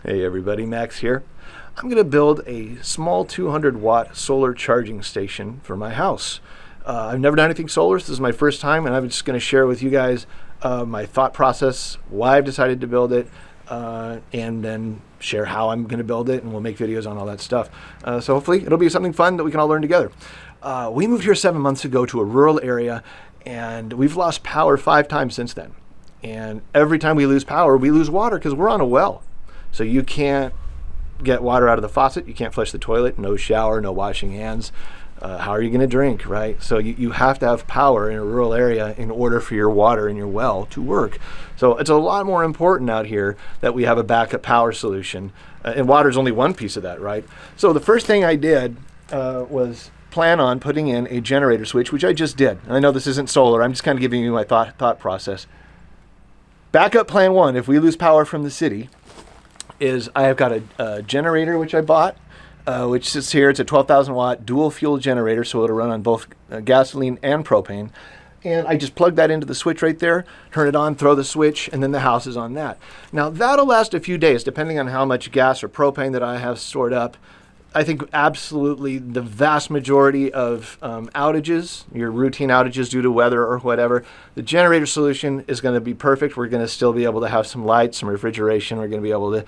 Hey everybody, Max here. I'm going to build a small 200 watt solar charging station for my house. I've never done anything solar, so this is my first time, and I'm just going to share with you guys my thought process, why I've decided to build it, and then share how I'm going to build it, and we'll make videos on all that stuff. So hopefully it'll be something fun that we can all learn together. We moved here 7 months ago to a rural area, and we've lost power 5 times since then. And every time we lose power, we lose water because we're on a well. So you can't get water out of the faucet, you can't flush the toilet, no shower, no washing hands. How are you going to drink, right? So you have to have power in a rural area in order for your water in your well to work. So it's a lot more important out here that we have a backup power solution. And water is only one piece of that, right? So the first thing I did was plan on putting in a generator switch, which I just did. And I know this isn't solar, I'm just kind of giving you my thought process. Backup plan 1, if we lose power from the city, is I have got a generator which I bought, which sits here. It's a 12,000 watt dual fuel generator, so it'll run on both gasoline and propane. And I just plug that into the switch right there, turn it on, throw the switch, and then the house is on that. Now that'll last a few days, depending on how much gas or propane that I have stored up. I think absolutely the vast majority of outages, your routine outages due to weather or whatever, the generator solution is going to be perfect. We're going to still be able to have some lights, some refrigeration. We're going to be able to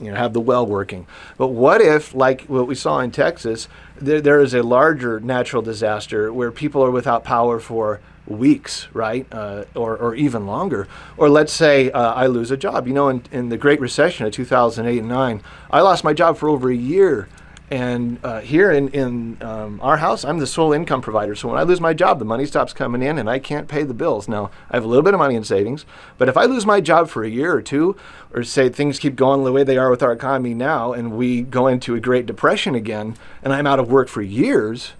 have the well working. But what if, like what we saw in Texas, there is a larger natural disaster where people are without power for weeks, right? Or even longer. Or let's say I lose a job. You know, in the Great Recession of 2008 and 9, I lost my job for over a year. And here in our house, I'm the sole income provider. So when I lose my job, the money stops coming in and I can't pay the bills. Now, I have a little bit of money in savings, but if I lose my job for a year or two, or say things keep going the way they are with our economy now, and we go into a Great Depression again, and I'm out of work for years,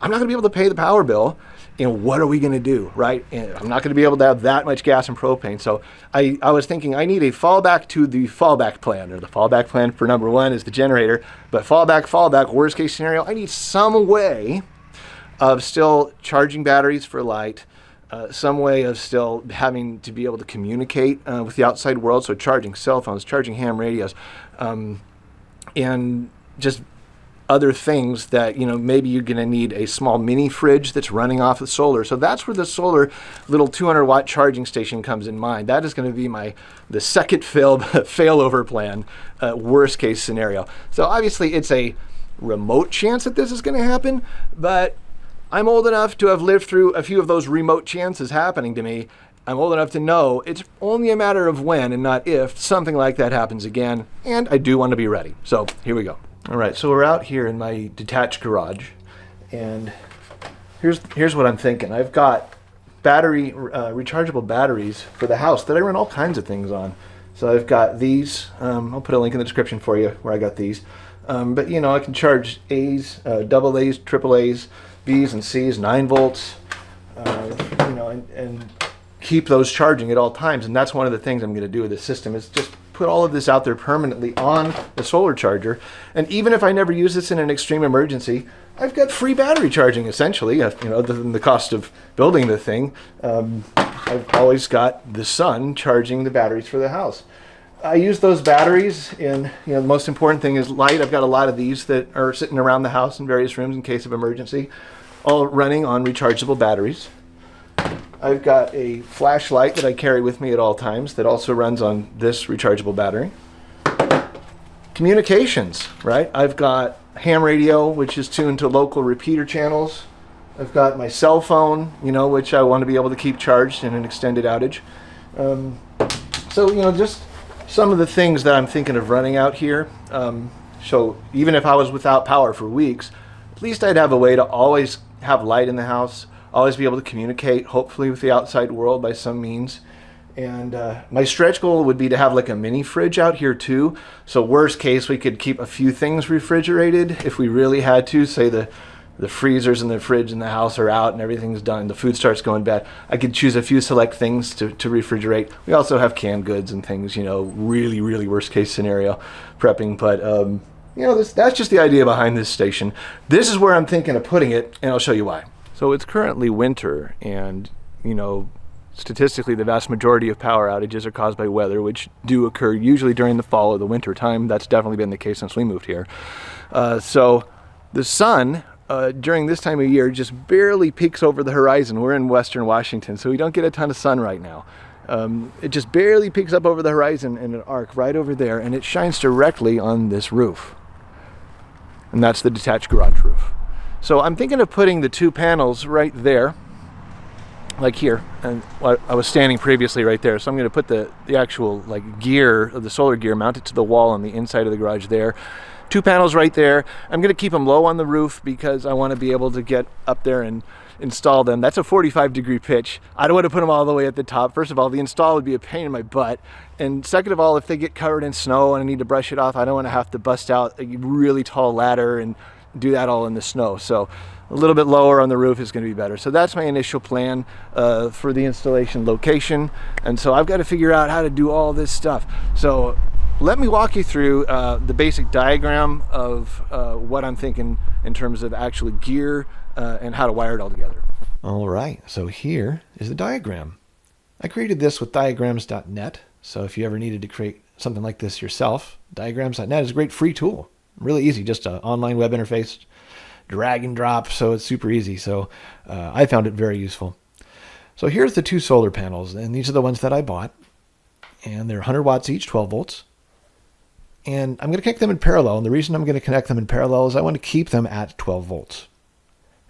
I'm not going to be able to pay the power bill. And what are we going to do, right? And I'm not going to be able to have that much gas and propane. So I was thinking I need a fallback to the fallback plan, or the fallback plan for number 1 is the generator. But fallback, worst case scenario, I need some way of still charging batteries for light, some way of still having to be able to communicate with the outside world. So charging cell phones, charging ham radios, and just other things that, maybe you're going to need a small mini fridge that's running off of solar. So that's where the solar little 200 watt charging station comes in mind. That is going to be the second failover plan, worst case scenario. So obviously it's a remote chance that this is going to happen, but I'm old enough to have lived through a few of those remote chances happening to me. I'm old enough to know it's only a matter of when and not if something like that happens again, and I do want to be ready. So here we go. All right, so we're out here in my detached garage, and here's what I'm thinking. I've got rechargeable batteries for the house that I run all kinds of things on. So I've got these. I'll put a link in the description for you where I got these. But I can charge A's, double A's, triple A's, B's and C's, 9 volts. And keep those charging at all times. And that's one of the things I'm going to do with this system is just put all of this out there permanently on the solar charger. And even if I never use this in an extreme emergency, I've got free battery charging essentially, other than the cost of building the thing. I've always got the sun charging the batteries for the house. I use those batteries in, the most important thing is light. I've got a lot of these that are sitting around the house in various rooms in case of emergency, all running on rechargeable batteries. I've got a flashlight that I carry with me at all times that also runs on this rechargeable battery. Communications, right? I've got ham radio, which is tuned to local repeater channels. I've got my cell phone, which I want to be able to keep charged in an extended outage. So, just some of the things that I'm thinking of running out here. So even if I was without power for weeks, at least I'd have a way to always have light in the house, always be able to communicate, hopefully, with the outside world by some means. And my stretch goal would be to have like a mini fridge out here too. So worst case, we could keep a few things refrigerated if we really had to. Say the freezers and the fridge in the house are out and everything's done. The food starts going bad. I could choose a few select things to refrigerate. We also have canned goods and things, really, really worst case scenario prepping. But, that's just the idea behind this station. This is where I'm thinking of putting it, and I'll show you why. So it's currently winter, and statistically, the vast majority of power outages are caused by weather, which do occur usually during the fall or the winter time. That's definitely been the case since we moved here. So the sun during this time of year just barely peeks over the horizon. We're in western Washington, so we don't get a ton of sun right now. It just barely peeks up over the horizon in an arc right over there, and it shines directly on this roof. And that's the detached garage roof. So I'm thinking of putting the 2 panels right there, like here, and I was standing previously right there. So I'm going to put the actual like gear of the solar gear, mount it to the wall on the inside of the garage there. 2 panels right there. I'm going to keep them low on the roof because I want to be able to get up there and install them. That's a 45-degree pitch. I don't want to put them all the way at the top. First of all, the install would be a pain in my butt. And second of all, if they get covered in snow and I need to brush it off, I don't want to have to bust out a really tall ladder and do that all in the snow. So a little bit lower on the roof is going to be better. So that's my initial plan for the installation location. And so I've got to figure out how to do all this stuff. So let me walk you through the basic diagram of what I'm thinking in terms of actually gear and how to wire it all together. All right, so here is the diagram. I created this with diagrams.net. So if you ever needed to create something like this yourself, diagrams.net is a great free tool. Really easy, just an online web interface, drag and drop, so it's super easy. So I found it very useful. So here's the 2 solar panels, and these are the ones that I bought. And they're 100 watts each, 12 volts. And I'm going to connect them in parallel. And the reason I'm going to connect them in parallel is I want to keep them at 12 volts.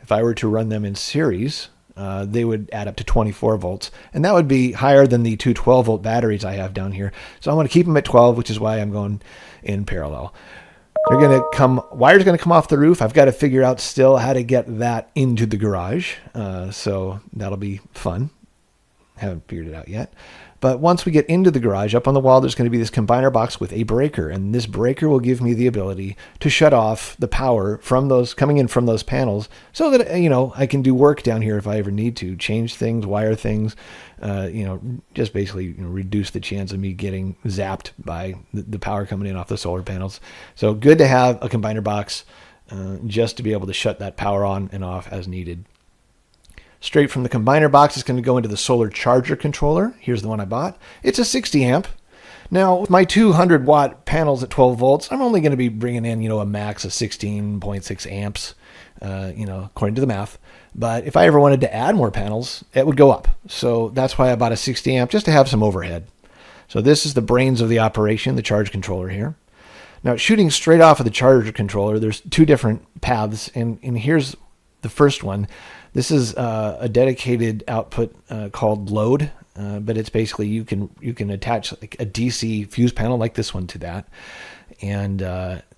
If I were to run them in series, they would add up to 24 volts. And that would be higher than the 2 12-volt batteries I have down here. So I want to keep them at 12, which is why I'm going in parallel. Wire's going to come off the roof. I've got to figure out still how to get that into the garage. So that'll be fun. Haven't figured it out yet. But once we get into the garage, up on the wall, there's going to be this combiner box with a breaker. And this breaker will give me the ability to shut off the power from those coming in from those panels so that, I can do work down here if I ever need to, change things, wire things, just basically reduce the chance of me getting zapped by the power coming in off the solar panels. So good to have a combiner box just to be able to shut that power on and off as needed. Straight from the combiner box is going to go into the solar charger controller. Here's the one I bought. It's a 60 amp. Now, with my 200 watt panels at 12 volts, I'm only going to be bringing in, a max of 16.6 amps, according to the math. But if I ever wanted to add more panels, it would go up. So that's why I bought a 60 amp, just to have some overhead. So this is the brains of the operation, the charge controller here. Now, shooting straight off of the charger controller, there's 2 different paths. And here's the first one. This is a dedicated output called load, but it's basically you can attach like a DC fuse panel like this one to that, and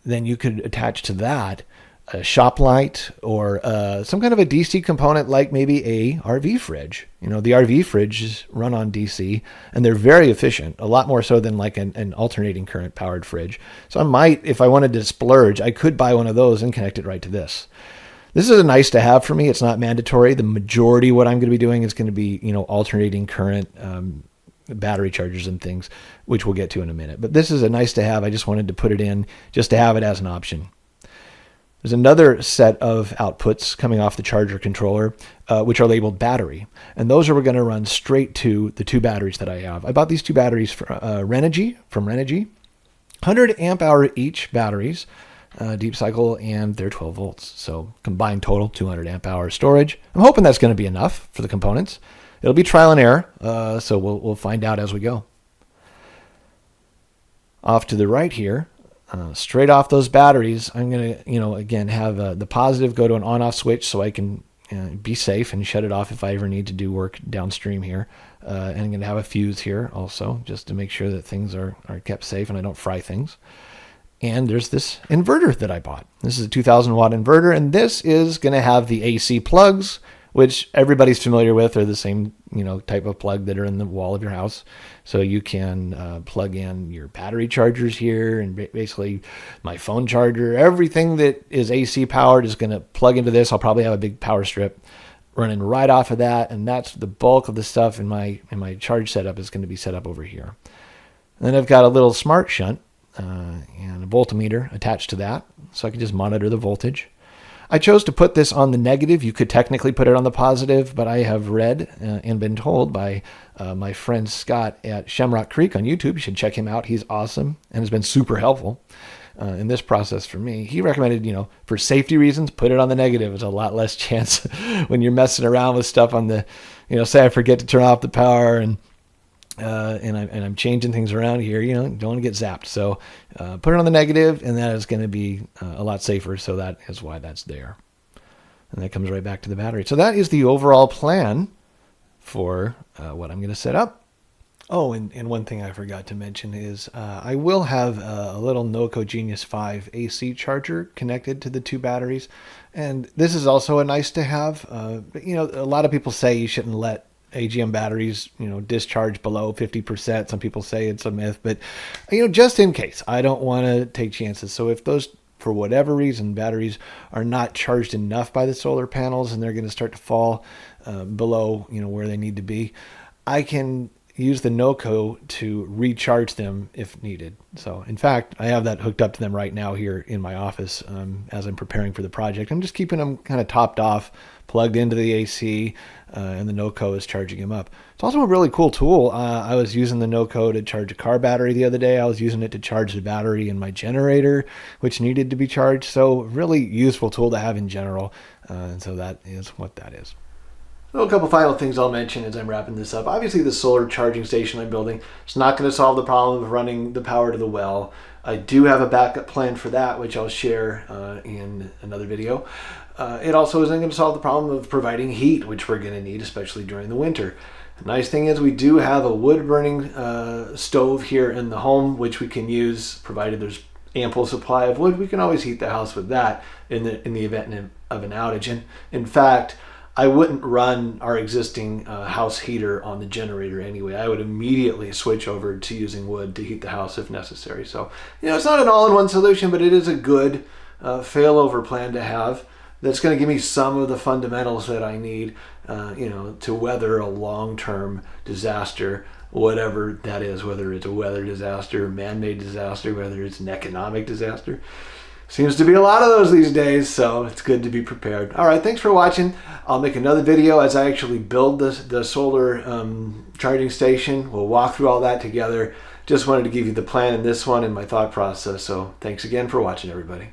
then you could attach to that a shop light or some kind of a DC component like maybe a RV fridge. The RV fridges run on DC and they're very efficient, a lot more so than like an alternating current powered fridge. So I might, if I wanted to splurge, I could buy one of those and connect it right to this. This is a nice to have for me. It's not mandatory. The majority of what I'm going to be doing is going to be, alternating current battery chargers and things, which we'll get to in a minute. But this is a nice to have. I just wanted to put it in just to have it as an option. There's another set of outputs coming off the charger controller, which are labeled battery. And those are going to run straight to the 2 batteries that I have. I bought these 2 batteries from Renogy, 100 amp hour each batteries. Deep cycle, and they're 12 volts. So combined total 200 amp hour storage. I'm hoping that's going to be enough for the components. It'll be trial and error, so we'll find out as we go. Off to the right here, straight off those batteries, I'm going to, again, have the positive go to an on-off switch so I can be safe and shut it off if I ever need to do work downstream here. And I'm going to have a fuse here also, just to make sure that things are kept safe and I don't fry things. And there's this inverter that I bought. This is a 2,000 watt inverter, and this is going to have the AC plugs, which everybody's familiar with, are the same type of plug that are in the wall of your house. So you can plug in your battery chargers here, and basically my phone charger, everything that is AC powered is going to plug into this. I'll probably have a big power strip running right off of that, and that's the bulk of the stuff in my charge setup is going to be set up over here. And then I've got a little smart shunt and a voltmeter attached to that, so I can just monitor the voltage. I chose to put this on the negative. You could technically put it on the positive, but I have read and been told by my friend Scott at Shamrock Creek on YouTube. You should check him out. He's awesome and has been super helpful in this process for me. He recommended, for safety reasons, put it on the negative. There's a lot less chance when you're messing around with stuff on the, say I forget to turn off the power and I'm changing things around here, don't want to get zapped. So put it on the negative, and that is going to be a lot safer. So that is why that's there. And that comes right back to the battery. So that is the overall plan for what I'm going to set up. Oh, and one thing I forgot to mention is I will have a little Noco Genius 5 AC charger connected to the two batteries. And this is also a nice to have. A lot of people say you shouldn't let AGM batteries, discharge below 50%. Some people say it's a myth, but, just in case, I don't want to take chances. So if those, for whatever reason, batteries are not charged enough by the solar panels and they're going to start to fall below, where they need to be, I can use the Noco to recharge them if needed. So in fact, I have that hooked up to them right now here in my office as I'm preparing for the project. I'm just keeping them kind of topped off, plugged into the AC, and the Noco is charging them up. It's also a really cool tool. I was using the Noco to charge a car battery the other day. I was using it to charge the battery in my generator, which needed to be charged. So really useful tool to have in general. And so that is what that is. So a couple final things I'll mention as I'm wrapping this up. Obviously, the solar charging station I'm building is not going to solve the problem of running the power to the well. I do have a backup plan for that, which I'll share in another video. It also isn't going to solve the problem of providing heat, which we're going to need, especially during the winter. The nice thing is we do have a wood-burning stove here in the home, which we can use, provided there's ample supply of wood. We can always heat the house with that in the event of an outage. And in fact, I wouldn't run our existing house heater on the generator anyway. I would immediately switch over to using wood to heat the house if necessary. So, it's not an all-in-one solution, but it is a good failover plan to have that's going to give me some of the fundamentals that I need, to weather a long-term disaster, whatever that is, whether it's a weather disaster, man-made disaster, whether it's an economic disaster. Seems to be a lot of those these days, so it's good to be prepared. All right, thanks for watching. I'll make another video as I actually build the solar charging station. We'll walk through all that together. Just wanted to give you the plan in this one and my thought process. So thanks again for watching, everybody.